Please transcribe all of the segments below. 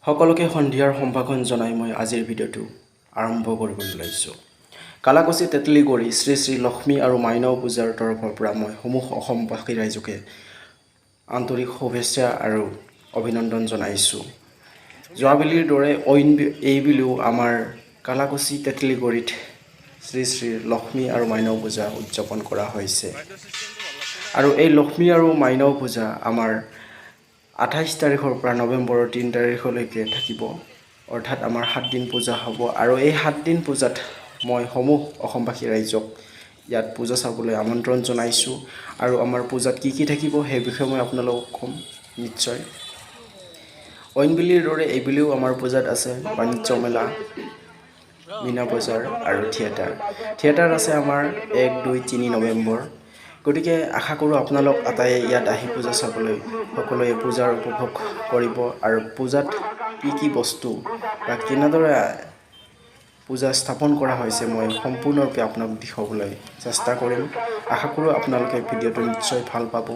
সকলোকে সন্ধিয়াৰ সম্ভাষণ জনাই মই আজিৰ ভিডিঅ'টো আৰম্ভ কৰিবলৈ লৈছোঁ। কালাকুচি তেতেলিগুৰি শ্ৰী শ্ৰী লক্ষ্মী আৰু মাইনাও পূজাৰ তৰফৰ পৰা মই সমূহ অসমবাসী ৰাইজকে আন্তৰিক শুভেচ্ছা আৰু অভিনন্দন জনাইছোঁ। যোৱাবেলিৰ দৰে এইবেলিও আমাৰ কালাকুচি তেতেলিগুৰিত শ্ৰী শ্ৰী লক্ষ্মী আৰু মাইনাও পূজা উদযাপন কৰা হৈছে। আৰু এই লক্ষ্মী আৰু মাইনাও পূজা আমাৰ 28 তাৰিখৰ পৰা নৱেম্বৰৰ 3 তাৰিখলৈকে থাকিব, অৰ্থাৎ আমাৰ 7 দিন পূজা হ'ব। আৰু এই 7 দিন পূজাত মই সমূহ অসমবাসী ৰাইজক ইয়াত পূজা চাবলৈ আমন্ত্ৰণ জনাইছোঁ। আৰু আমাৰ পূজাত কি থাকিব সেই বিষয়ে মই আপোনালোকক ক'ম নিশ্চয়। অইনবেলিৰ দৰে এইবেলিও আমাৰ পূজাত আছে বাণিজ্য মেলা, মীনা বজাৰ আৰু থিয়েটাৰ আছে আমাৰ 1, 2, 3 নৱেম্বৰ। গতিকে আশা কৰোঁ আপোনালোক আটাইয়ে ইয়াত আহি পূজা চাবলৈ সকলোৱে পূজাৰ উপভোগ কৰিব। আৰু পূজাত কি বস্তু বা কেনেদৰে পূজা স্থাপন কৰা হৈছে মই সম্পূৰ্ণৰূপে আপোনাক দেখুৱাবলৈ চেষ্টা কৰিম। আশা কৰোঁ আপোনালোকে ভিডিঅ'টো নিশ্চয় ভাল পাব।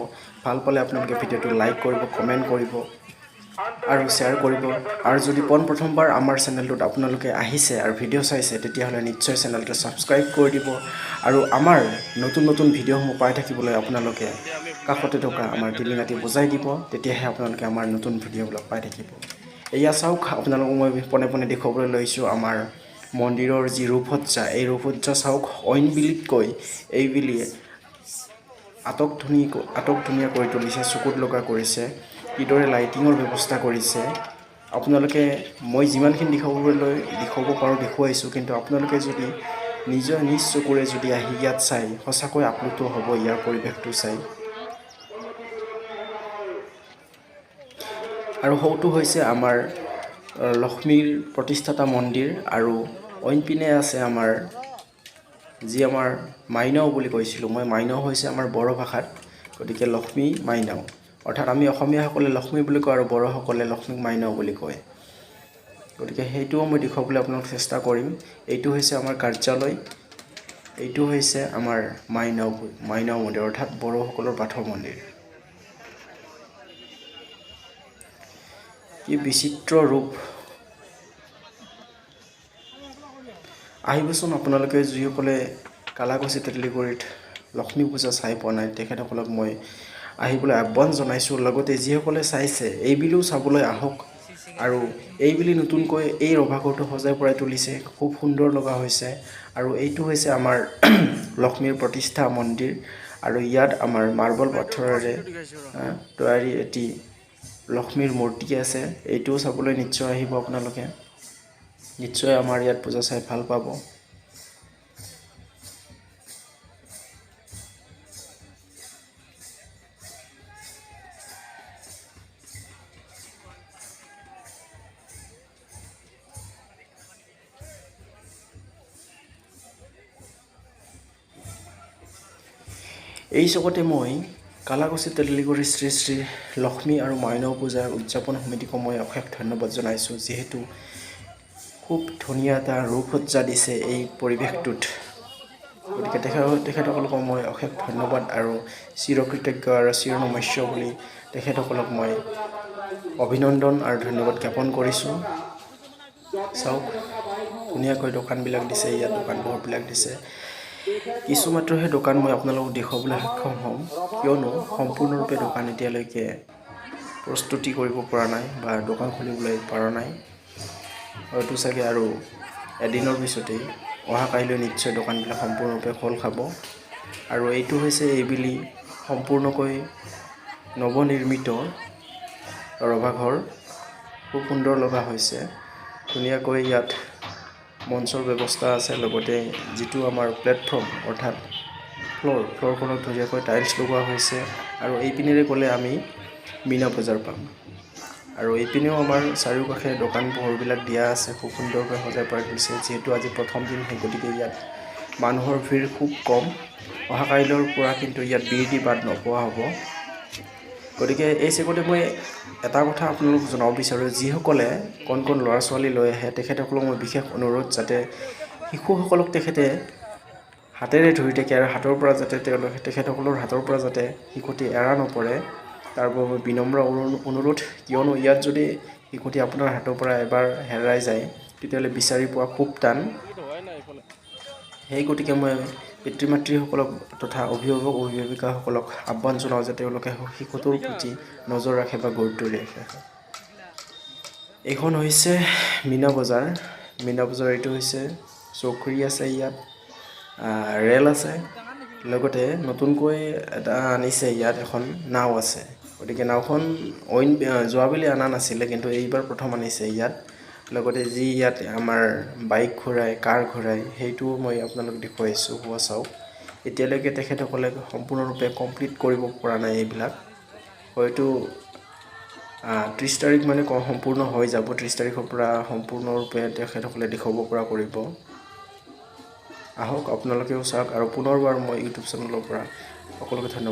ভাল পালে আপোনালোকে ভিডিঅ'টো লাইক কৰিব, কমেণ্ট কৰিব আৰু শ্বেয়াৰ কৰিব। আৰু যদি প্ৰথমবাৰ আমাৰ চেনেলটোত আপোনালোকে আহিছে আৰু ভিডিঅ' চাইছে তেতিয়াহ'লে নিশ্চয় চেনেলটো ছাবস্ক্ৰাইব কৰি দিব। আৰু আমাৰ নতুন ভিডিঅ'সমূহ পাই থাকিবলৈ আপোনালোকে কাষতে থকা আমাৰ টিলিঙাটি বজাই দিব, তেতিয়াহে আপোনালোকে আমাৰ নতুন ভিডিঅ'বিলাক পাই থাকিব। এয়া চাওক, আপোনালোকক মই পোনে দেখুৱাবলৈ লৈছোঁ আমাৰ মন্দিৰৰ যি ৰূপসজ্জা, এই ৰূপসজ্জা চাওক। অইনবেলিতকৈ এইবেলিয়ে ধুনীয়া কৰি তুলিছে, চকুত লগা কৰিছে, কিদৰে লাইটিঙৰ ব্যৱস্থা কৰিছে। আপোনালোকে মই যিমানখিনি দেখুৱাব পাৰোঁ দেখুৱাইছোঁ, কিন্তু আপোনালোকে যদি নিজ চকুৰে যদি আহি ইয়াত চাই সঁচাকৈ আপ্লুত হ'ব ইয়াৰ পৰিৱেশটো চাই। আৰু সৌটো হৈছে আমাৰ লক্ষ্মীৰ প্ৰতিষ্ঠাতা মন্দিৰ। আৰু অইনপিনে আছে আমাৰ যি আমাৰ মাইনাও বুলি কৈছিলোঁ মই, মাইনাও হৈছে আমাৰ বড়ো ভাষাত, গতিকে লক্ষ্মী মাইনাও, অৰ্থাৎ আমি অসমীয়াসকলে লক্ষ্মী বুলি কওঁ আৰু বড়োসকলে লক্ষ্মীক মাইনাও বুলি কয়। গতিকে সেইটোও মই দেখুৱাবলৈ আপোনালোক চেষ্টা কৰিম। এইটো হৈছে আমাৰ কাৰ্যালয়, এইটো হৈছে আমাৰ মাইনাও মন্দিৰ, অৰ্থাৎ বড়োসকলৰ বাথৌ মন্দিৰ। কি বিচিত্ৰ ৰূপ! আহিবচোন আপোনালোকে যিসকলে কালাকুচি তেতেলিগুৰিত লক্ষ্মী পূজা চাই পোৱা নাই তেখেতসকলক মই আহিবলৈ আহ্বান জনাইছোঁ। লগতে যিসকলে চাইছে এইবেলিও চাবলৈ আহক। আৰু এইবেলি নতুনকৈ এই ৰভাঘৰটো সজাই পৰাই তুলিছে, খুব সুন্দৰ লগা হৈছে। আৰু এইটো হৈছে আমাৰ লক্ষ্মীৰ প্ৰতিষ্ঠা মন্দিৰ। আৰু ইয়াত আমাৰ মাৰ্বল পাথৰেৰে তৈয়াৰী এটি লক্ষ্মীৰ মূৰ্তি আছে, এইটোও চাবলৈ নিশ্চয় আহিব আপোনালোকে। নিশ্চয় আমাৰ ইয়াত পূজা চাই ভাল পাব। এই চকতে মই কালাকুচি তেতেলিগুৰি শ্ৰী শ্ৰী লক্ষ্মী আৰু মাইনাও পূজাৰ উদযাপন সমিতিক মই অশেষ ধন্যবাদ জনাইছোঁ, যিহেতু খুব ধুনীয়া এটা ৰূপসজ্জা দিছে এই পৰিৱেশটোত। গতিকে তেখেতসকলক মই অশেষ ধন্যবাদ আৰু চিৰকৃতজ্ঞ আৰু চিৰনমস্য বুলি তেখেতসকলক মই অভিনন্দন আৰু ধন্যবাদ জ্ঞাপন কৰিছোঁ। চাওক, ধুনীয়াকৈ দোকানবিলাক দিছে, ইয়াত দোকান পোহাৰবিলাক দিছে। কিছুমাত্ৰহে দোকান মই আপোনালোকক দেখুৱাবলৈ সক্ষম হ'ম, কিয়নো সম্পূৰ্ণৰূপে দোকান এতিয়ালৈকে প্ৰস্তুতি কৰিব পৰা নাই বা দোকান খুলিবলৈ পৰা নাই। হয়তো চাগে আৰু এদিনৰ পিছতেই অহাকাইলৈ নিশ্চয় দোকানবিলাক সম্পূৰ্ণৰূপে খোল খাব। আৰু এইটো হৈছে এইবেলি সম্পূৰ্ণকৈ নৱনিৰ্মিত ৰভাঘৰ, খুব সুন্দৰ লগা হৈছে। ধুনীয়াকৈ ইয়াত মঞ্চৰ ব্যৱস্থা আছে, লগতে যিটো আমাৰ প্লেটফৰ্ম অৰ্থাৎ ফ্ল'ৰখনত ধুনীয়াকৈ টাইলছ লগোৱা হৈছে। আৰু এইপিনেৰে গ'লে আমি মীনা বজাৰ পাম। আৰু এইপিনেও আমাৰ চাৰিওকাষে দোকান পোহাৰবিলাক দিয়া আছে, খুব সুন্দৰকৈ সজাই পৰাই তুলিছে। যিহেতু আজি প্ৰথম দিন, সেই গতিকে ইয়াত মানুহৰ ভিৰ খুব কম। অহাকাইলৈৰ পৰা কিন্তু ইয়াত বিৰতি বাদ নোপোৱা হ'ব। গতিকে এই চেগতে মই এটা কথা আপোনালোকক জনাব বিচাৰোঁ, যিসকলে কণ ল'ৰা ছোৱালী লৈ আহে তেখেতসকলক মই বিশেষ অনুৰোধ, যাতে শিশুসকলক তেখেতে হাতেৰে ধৰি থাকে আৰু তেখেতসকলৰ হাতৰ পৰা যাতে শিশুটি এৰা নপৰে, তাৰ বাবে বিনম্ৰ অনুৰোধ। কিয়নো ইয়াত যদি শিশুটি আপোনাৰ হাতৰ পৰা এবাৰ হেৰাই যায় তেতিয়াহ'লে বিচাৰি পোৱা খুব টান। সেই গতিকে মই পিতৃ মাতৃসকলক তথা অভিভাৱক অভিভাৱিকাসকলক আহ্বান জনাওঁ যে তেওঁলোকে শিশুটোৰ প্ৰতি নজৰ ৰাখে বা গুৰুত্ব ৰাখে। এইখন হৈছে মীনা বজাৰ। এইটো হৈছে চকৰি আছে, ইয়াত ৰেল আছে, লগতে নতুনকৈ এটা আনিছে, ইয়াত এখন নাও আছে। গতিকে নাওখন যোৱাবেলি অনা নাছিলে, কিন্তু এইবাৰ প্ৰথম আনিছে ইয়াত। লগতে যি ইয়াত আমাৰ বাইক ঘূৰাই, কাৰ ঘূৰাই, সেইটোও মই আপোনালোক দেখুৱাইছোঁ। চাওক, এতিয়ালৈকে তেখেতসকলে সম্পূৰ্ণৰূপে কমপ্লিট কৰিব পৰা নাই এইবিলাক। হয়তো 30 তাৰিখ মানে সম্পূৰ্ণ হৈ যাব। 30 তাৰিখৰ পৰা সম্পূৰ্ণৰূপে তেখেতসকলে দেখুৱাব পৰা কৰিব। আহক আপোনালোকেও চাওক, আৰু পুনৰবাৰ মই ইউটিউব চেনেলৰ পৰা সকলোকে ধন্যবাদ।